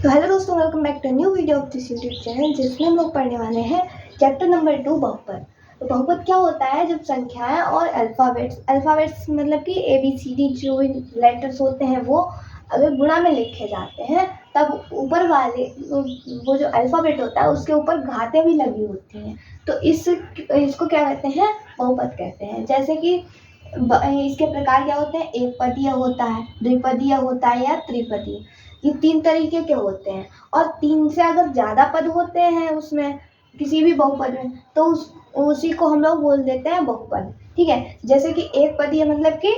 तो हेलो दोस्तों, welcome back to new video of this YouTube channel, जिसमें हम लोग पढ़ने वाले हैं चैप्टर नंबर 2 बहुपद। तो बहुपद क्या होता है? जब संख्याएं और अल्फ़ाबेट्स मतलब कि ABCD जो भी लेटर्स होते हैं वो अगर गुणा में लिखे जाते हैं, तब ऊपर वाले वो जो अल्फ़ाबेट होता है उसके ऊपर घातें भी लगी होती हैं। तो इसको क्या कहते हैं? बहुपद कहते हैं। जैसे कि इसके प्रकार क्या होते हैं? एक पदीय होता है, द्विपदीय होता है या त्रिपदीय। ये 3 तरीके के होते हैं। और 3 से अगर ज़्यादा पद होते हैं उसमें किसी भी बहुपद में, तो उसी को हम लोग बोल देते हैं बहुपद। ठीक है। जैसे कि एक पदीय मतलब कि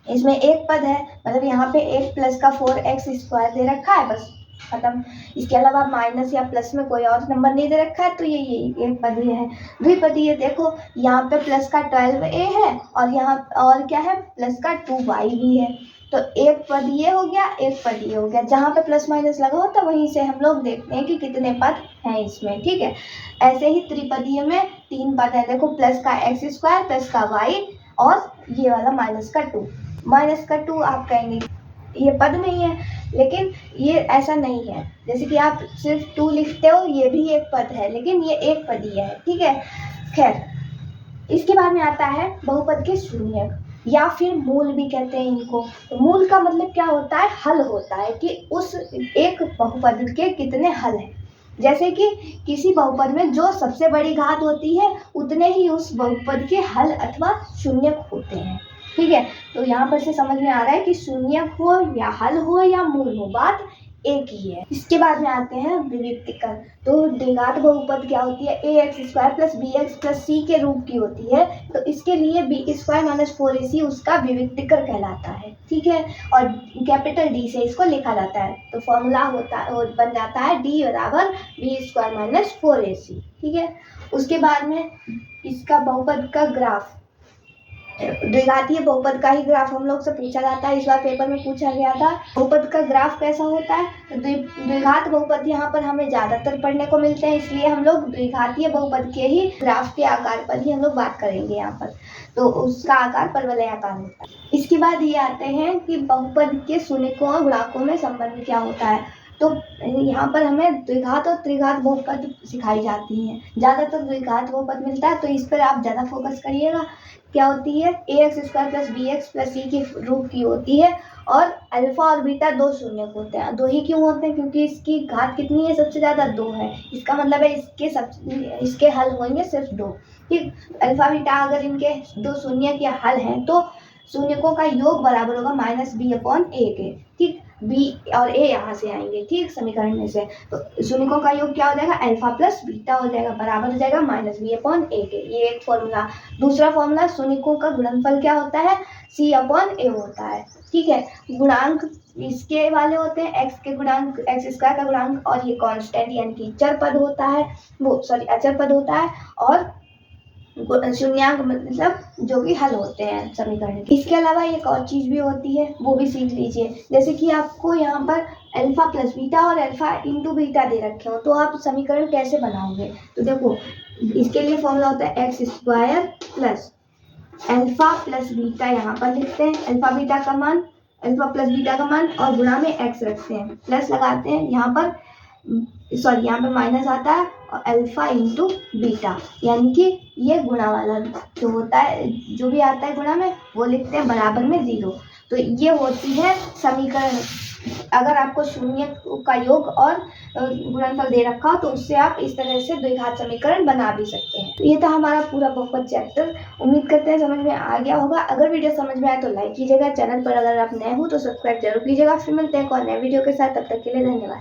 इसमें एक पद है, मतलब यहाँ पे 1 प्लस का 4x² दे रखा है, बस खत्म। इसके अलावा माइनस या प्लस में कोई और नंबर नहीं दे रखा है, तो ये एक पदीय है। द्विपदीय देखो, यहाँ पे प्लस का 12a है और यहाँ और क्या है? प्लस का 2y भी है। तो एक पदीय हो गया, एक पदीय हो गया। जहाँ पे प्लस माइनस लगा होता है वहीं से हम लोग देखते हैं कि कितने पद हैं इसमें। ठीक है। ऐसे ही त्रिपदीय में 3 पद है। देखो, प्लस का x² प्लस का y और ये वाला माइनस का 2 आप कहेंगे ये पद नहीं है, लेकिन ये ऐसा नहीं है। जैसे कि आप सिर्फ 2 लिखते हो, ये भी एक पद है, लेकिन ये एक पदीय है। ठीक है। खैर, इसके बाद में आता है बहुपद के शून्यक या फिर मूल भी कहते हैं इनको। तो मूल का मतलब क्या होता है? हल होता है कि उस एक बहुपद के कितने हल हैं। जैसे कि किसी बहुपद में जो सबसे बड़ी घात होती है उतने ही उस बहुपद के हल अथवा शून्यक होते हैं। ठीक है। तो यहाँ पर से समझ में आ रहा है कि शून्यक हो या हल हो या मूल हो, बात एक ही है। इसके बाद में आते हैं विविक्तिकर। तो द्विघात बहुपद क्या होती है? ax² plus bx plus c के रूप की होती है। तो इसके लिए b² माइनस 4ac उसका विविक्तिकर कहलाता है। ठीक है। और कैपिटल D से इसको लिखा जाता है। तो फॉर्मूला बन जाता है d बराबर b² माइनस 4ac। ठीक है। उसके बाद में इसका बहुपद का ग्राफ, द्विघातीय बहुपद का ही ग्राफ हम लोग से पूछा जाता है। इस बार पेपर में पूछा गया था बहुपद का ग्राफ कैसा होता है। तो द्विघात बहुपद यहाँ पर हमें ज़्यादातर पढ़ने को मिलते हैं, इसलिए हम लोग द्विघातीय बहुपद के ही ग्राफ के आकार पर ही हम लोग बात करेंगे यहाँ पर। तो उसका आकार परवलयाकार होता है। इसके बाद ये आते हैं कि बहुपद के शून्यकों और गुणाकों में संबंध क्या होता है। तो यहाँ पर हमें द्विघात और त्रिघात बहुपद सिखाई जाती हैं। ज़्यादातर द्विघात बहुपद मिलता है, तो इस पर आप ज़्यादा फोकस करिएगा। क्या होती है? ax² plus bx plus c के रूप की होती है और अल्फा और बीटा 2 शून्यक होते हैं। 2 ही क्यों होते हैं? क्योंकि इसकी घात कितनी है? सबसे ज़्यादा 2 है। इसका मतलब है इसके हल होंगे सिर्फ 2। ठीक। अल्फा बीटा अगर इनके 2 शून्यक या हल हैं तो शून्यकों का योग बराबर होगा -b/a के। ठीक। b और a यहाँ से आएंगे, ठीक, समीकरण में से। तो शून्यकों का योग क्या हो जाएगा? अल्फा प्लस बीटा हो जाएगा, बराबर हो जाएगा -b/a के। ये एक फॉर्मूला। दूसरा फॉर्मूला, शून्यकों का गुणनफल क्या होता है? c/a होता है। ठीक है। गुणांक इसके वाले होते हैं, x के गुणांक, x² का गुणांक, और ये कांस्टेंट यानी कि चर पद होता है, अचर पद होता है, और शून्यांक मतलब जो कि हल होते हैं समीकरण के। इसके अलावा एक और चीज भी होती है, वो भी सीख लीजिए। जैसे कि आपको यहाँ पर अल्फा प्लस बीटा और अल्फा इंटू बीटा दे रखे हो, तो आप समीकरण कैसे बनाओगे? तो देखो, इसके लिए फॉर्मूला होता है x² plus alpha plus beta. यहाँ पर लिखते हैं अल्फा प्लस बीटा का मान और गुणा में x रखते हैं, प्लस लगाते हैं। यहाँ पे माइनस आता है और अल्फा इंटू बीटा, यानी कि ये गुणा वाला जो होता है, जो भी आता है गुणा में, वो लिखते हैं बराबर में 0। तो ये होती है समीकरण। अगर आपको शून्य का योग और गुणनफल दे रखा हो तो उससे आप इस तरह से द्विघात समीकरण बना भी सकते हैं। तो ये था हमारा पूरा बहुपद चैप्टर। उम्मीद करते हैं समझ में आ गया होगा। अगर वीडियो समझ में आए तो लाइक कीजिएगा। चैनल पर अगर आप नए हो तो सब्सक्राइब जरूर कीजिएगा। फिर मिलते हैं एक और नए वीडियो के साथ। तब तक के लिए धन्यवाद।